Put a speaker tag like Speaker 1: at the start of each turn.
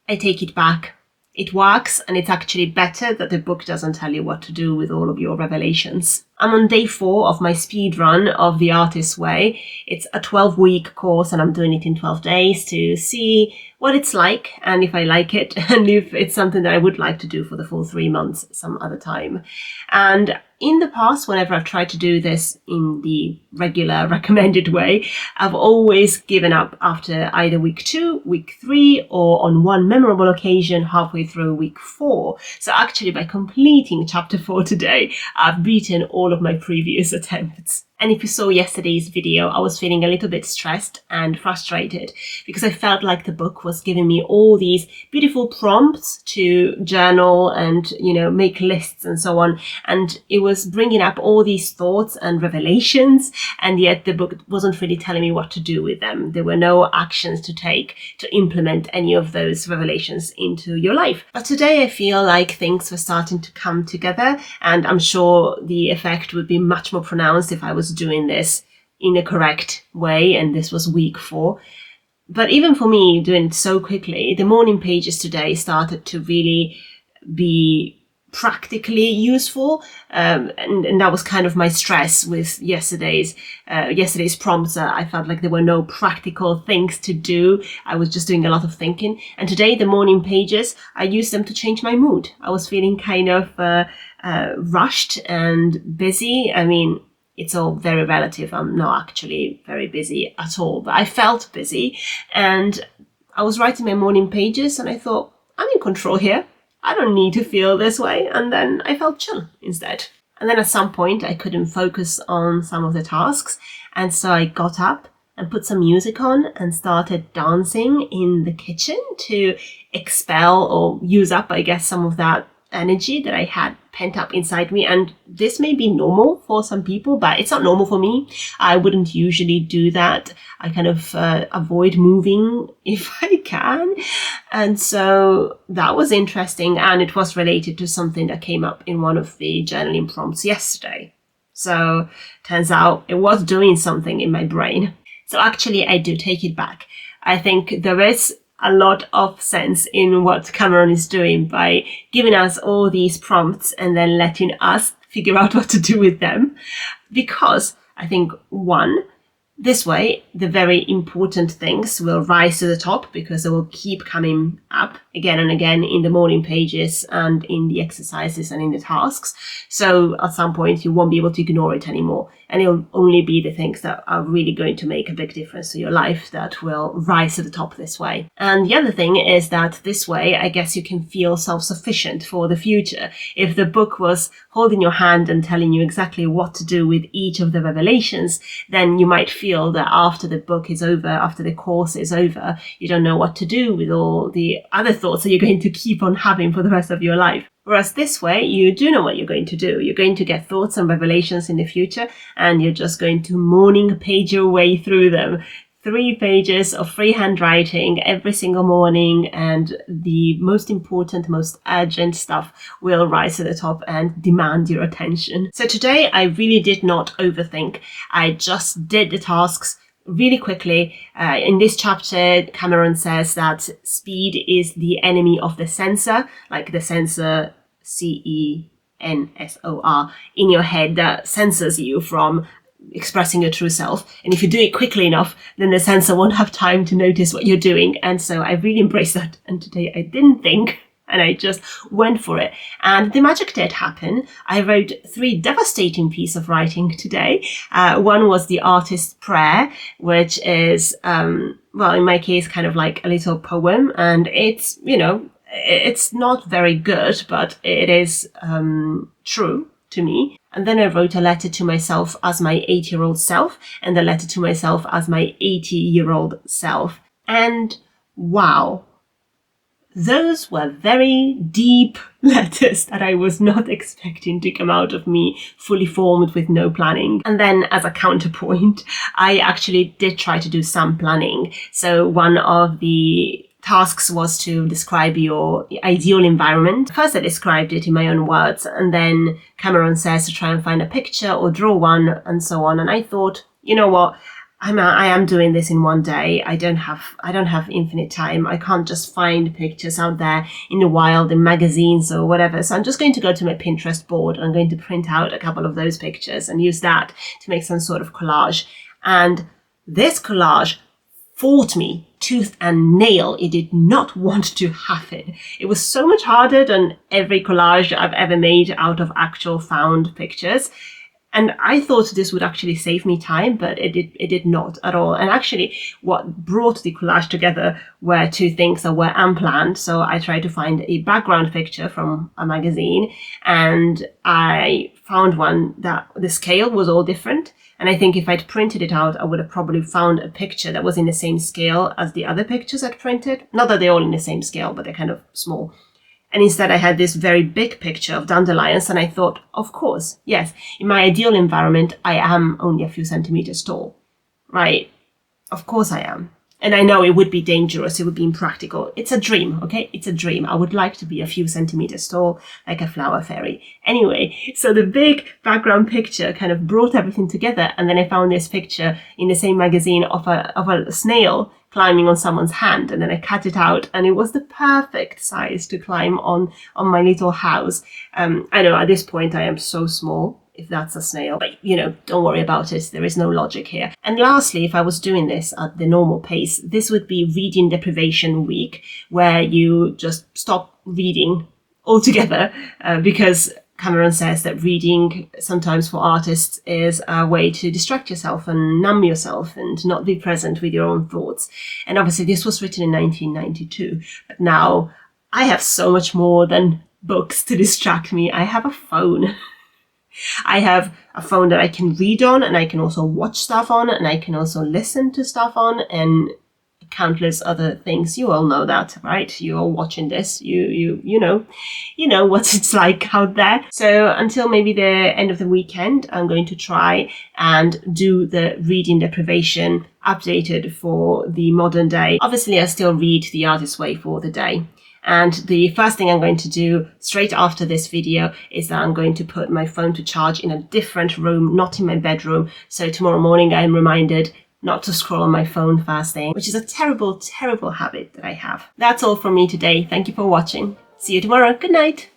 Speaker 1: I take it back. It works, and it's actually better that the book doesn't tell you what to do with all of your revelations. I'm on day 4 of my speed run of The Artist's Way. It's a 12-week course, and I'm doing it in 12 days to see what it's like and if I like it and if it's something that I would like to do for the full 3 months some other time. And in the past, whenever I've tried to do this in the regular recommended way, I've always given up after either week 2, week 3, or on one memorable occasion halfway through week 4. So actually, by completing chapter 4 today, I've beaten all of my previous attempts. And if you saw yesterday's video, I was feeling a little bit stressed and frustrated because I felt like the book was giving me all these beautiful prompts to journal and, make lists and so on. And it was bringing up all these thoughts and revelations. And yet the book wasn't really telling me what to do with them. There were no actions to take to implement any of those revelations into your life. But today I feel like things were starting to come together, and I'm sure the effect would be much more pronounced if I was doing this in the correct way, and this was week 4. But even for me, doing it so quickly, the morning pages today started to really be practically useful, and that was kind of my stress with yesterday's prompts. I felt like there were no practical things to do. I was just doing a lot of thinking. And today, the morning pages, I used them to change my mood. I was feeling kind of rushed and busy. I mean, it's all very relative. I'm not actually very busy at all, but I felt busy. And I was writing my morning pages and I thought, I'm in control here. I don't need to feel this way. And then I felt chill instead. And then at some point I couldn't focus on some of the tasks. And so I got up and put some music on and started dancing in the kitchen to expel or use up, I guess, some of that energy that I had pent up inside me. And this may be normal for some people, but it's not normal for me. I wouldn't usually do that. I kind of avoid moving if I can. And so that was interesting, and it was related to something that came up in one of the journaling prompts yesterday. So turns out it was doing something in my brain. So actually I do take it back. I think there is a lot of sense in what Cameron is doing by giving us all these prompts and then letting us figure out what to do with them. Because I think, one, this way, the very important things will rise to the top because they will keep coming up again and again in the morning pages and in the exercises and in the tasks. So at some point, you won't be able to ignore it anymore. And it'll only be the things that are really going to make a big difference to your life that will rise to the top this way. And the other thing is that this way, I guess you can feel self-sufficient for the future. If the book was holding your hand and telling you exactly what to do with each of the revelations, then you might feel that after the book is over, after the course is over, you don't know what to do with all the other thoughts that you're going to keep on having for the rest of your life. Whereas this way, you do know what you're going to do. You're going to get thoughts and revelations in the future, and you're just going to morning page your way through them. 3 pages of freehand writing every single morning, and the most important, most urgent stuff will rise to the top and demand your attention. So today, I really did not overthink. I just did the tasks really quickly. In this chapter, Cameron says that speed is the enemy of the censor, like the censor, censor, in your head that censors you from expressing your true self. And if you do it quickly enough, then the censor won't have time to notice what you're doing. And so I really embraced that. And today I didn't think, and I just went for it. And the magic did happen. I wrote 3 devastating pieces of writing today. One was the artist's prayer, which is, in my case, kind of like a little poem. And it's, it's not very good, but it is true to me. And then I wrote a letter to myself as my 8-year-old self, and a letter to myself as my 80-year-old self. And wow, those were very deep letters that I was not expecting to come out of me fully formed with no planning. And then as a counterpoint, I actually did try to do some planning. So one of the tasks was to describe your ideal environment. First, I described it in my own words, and then Cameron says to try and find a picture or draw one and so on. And I thought, you know what? I am doing this in one day. I don't have infinite time. I can't just find pictures out there in the wild, in magazines or whatever. So I'm just going to go to my Pinterest board. I'm going to print out a couple of those pictures and use that to make some sort of collage. And this collage fought me tooth and nail. It did not want to happen. It was so much harder than every collage I've ever made out of actual found pictures. And I thought this would actually save me time, but it did not at all. And actually, what brought the collage together were two things that were unplanned. So I tried to find a background picture from a magazine, and I found one that the scale was all different. And I think if I'd printed it out, I would have probably found a picture that was in the same scale as the other pictures I'd printed. Not that they're all in the same scale, but they're kind of small. And instead I had this very big picture of dandelions, and I thought, of course, yes, in my ideal environment, I am only a few centimeters tall, right? Of course I am. And I know it would be dangerous, it would be impractical. It's a dream, okay? It's a dream. I would like to be a few centimeters tall, like a flower fairy. Anyway, so the big background picture kind of brought everything together, and then I found this picture in the same magazine of a snail climbing on someone's hand, and then I cut it out, and it was the perfect size to climb on my little house. I know at this point I am so small, if that's a snail, but don't worry about it. There is no logic here. And lastly, if I was doing this at the normal pace, this would be reading deprivation week, where you just stop reading altogether, because Cameron says that reading sometimes for artists is a way to distract yourself and numb yourself and not be present with your own thoughts. And obviously this was written in 1992, but now I have so much more than books to distract me. I have a phone. I have a phone that I can read on, and I can also watch stuff on, and I can also listen to stuff on, and countless other things. You all know that, right? You're all watching this. You know what it's like out there. So until maybe the end of the weekend, I'm going to try and do the reading deprivation updated for the modern day. Obviously, I still read The Artist's Way for the day. And the first thing I'm going to do straight after this video is that I'm going to put my phone to charge in a different room, not in my bedroom. So tomorrow morning I'm reminded not to scroll on my phone first thing, which is a terrible, terrible habit that I have. That's all from me today. Thank you for watching. See you tomorrow. Good night.